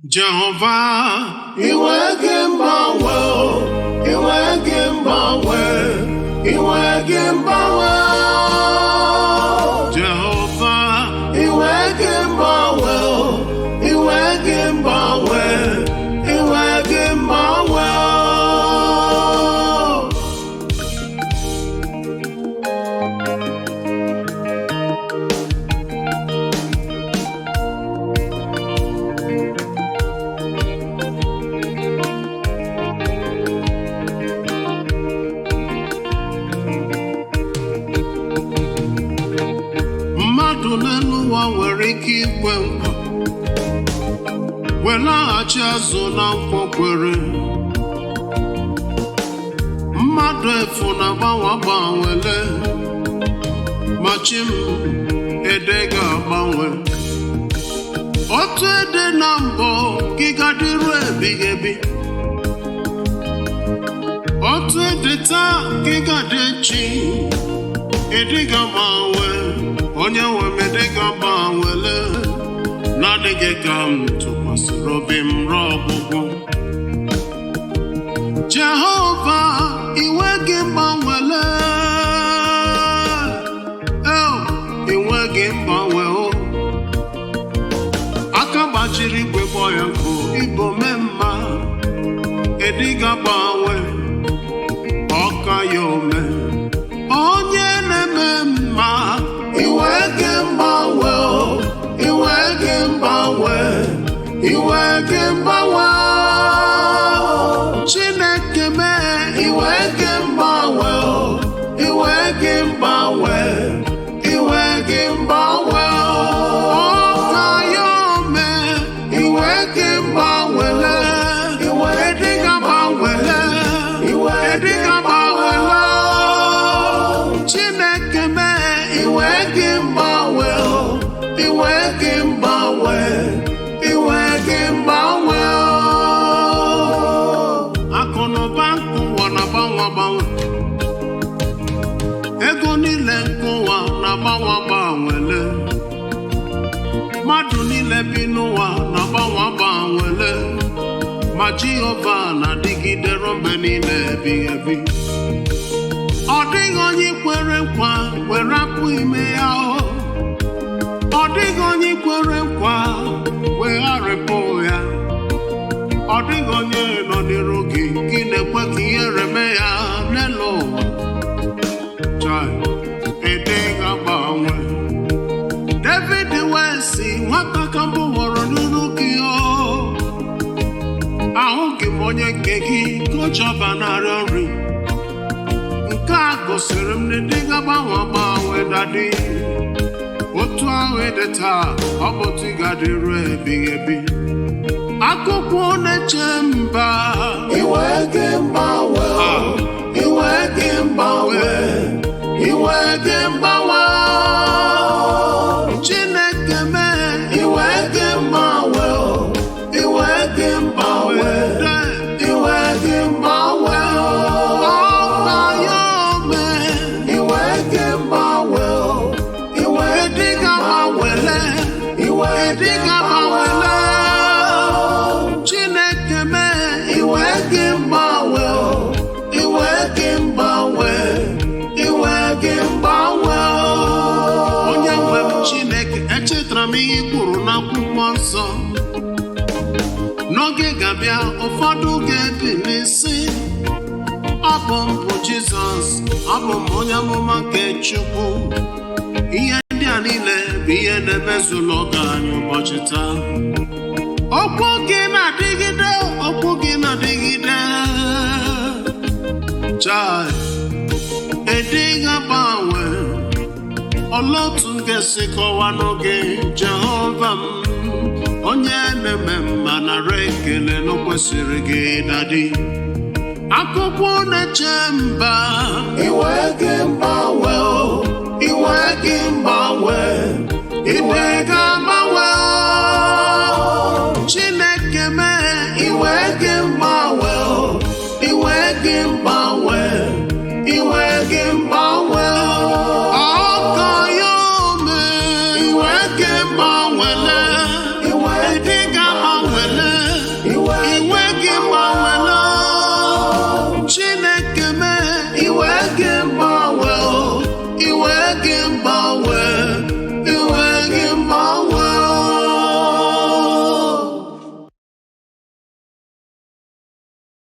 Jehovah, Inwegi ngbanwe, Inwegi ngbanwe, Inwegi ngbanwe. Jehovah, Inwegi ngbanwe, Inwegi ngbanwe, Inwegi ngbanwe. mmadụ n'elu ụwa nwere ike ikwe nkwa wee laghachi azụ na nkwa kwere. Mmadụ efu na-agbanwe agbanwele, ma chi m ede ga-agbanwe. Otu ede na mbụ gị ga-adịru ebighị ebi, otu ede taa gị ga-adị echi. Ede ga-agbanwe, onye nwe m ede ga-agbanwele. Na-adịghị ka m tụkwasịrị obi m ruo ọgwụgwụ. Jehova, inweghị mgbanwele, inweghị mgbanwe o. Aka gbajiri igwe gbọ ya nkụ, Igbo mee mma. Ede ga-agbanwe, ọka ya ome. Onye na-eme mma, Inwegi ngbanwe, Inwegi ngbanwe, Inwegi ngbanwe. Chineke mee, Inwegi ngbanwe, Inwegi ngbanwe, Inwegi ngbanwe. ọka ya ome. Inwegi ngbanwele, Ede ga-agbanwele, ede ga-agbanwele. Chineke mee, Inwegi ngbanwe, Inwegi ngbanwe, Inwegi ngbanwe. akụ na ụba nke ụwa na-agbanwe agbanwe. Ego niile nke ụwa na-agbanwe agbanwele. Mmadụ niile bi n'ụwa na-agbanwe agbanwele. Ma Jehova na-adịgide ruo mgbe niile ebighị ebi. Ọ dịghị onye kwere nkwa were hapụ ime ya o. Ọ dịghị onye kwere nkwa wee gharịpụ ya. Ọ dịghị onye nọ n'iru gị gị na-ekwe ka ihere mee ya n'elu ụwa. Chai, ede ga-agbanwe. David wee sị, nwata ka mbụ hụrụ n'iru gị o. Ahụghị m onye nke gị ka o ji ọba narịọ nri. Nke a gosiri m na ede ga-agbanwe agbanwe dadi. Otu ahụ ede taa, ọ bụ otu ị ga-adịru ebighị ebi. Akụkọ na-eche mba, Inwegi ngbanwe, Inwegi ngbanwe, Inwegi ngbanwe. Chineke mee, Inwegi ngbanwe, Inwegi ngbanwe, Inwegi ngbanwe. ọka ya ome. Inwegi ngbanwe, Inwegi Ede ga-agbanwele, ede ga-agbanwele. Chineke mee, Inwegi ngbanwe, Inwegi ngbanwe, Inwegi ngbanwe. onye nwe m Chineke, echetara m ihe i kwuru n'akwụkwọ nsọ. N'oge ga-abịa, ụfọdụ ga-ebili sị, ọ bụ m bụ Jizọs, ọ bụ m onye amụma nke Chukwu. Ihe ndị a niile bụ ihe na-emezu n'oge anyị ụbọchị taa. Okwu gị na-adịgide, okwu gị na-adịgide. Chai, ede ga-agbanwe. Olee otu m ga-esi kọwaa n'oge Jehova m, onye na-eme mma nara ekele na o kwesịrị gị dadi. Akụkọ na-eche mba, Inwegi ngbanwe, Inwegi ngbanwe, ide ga-agbanwe.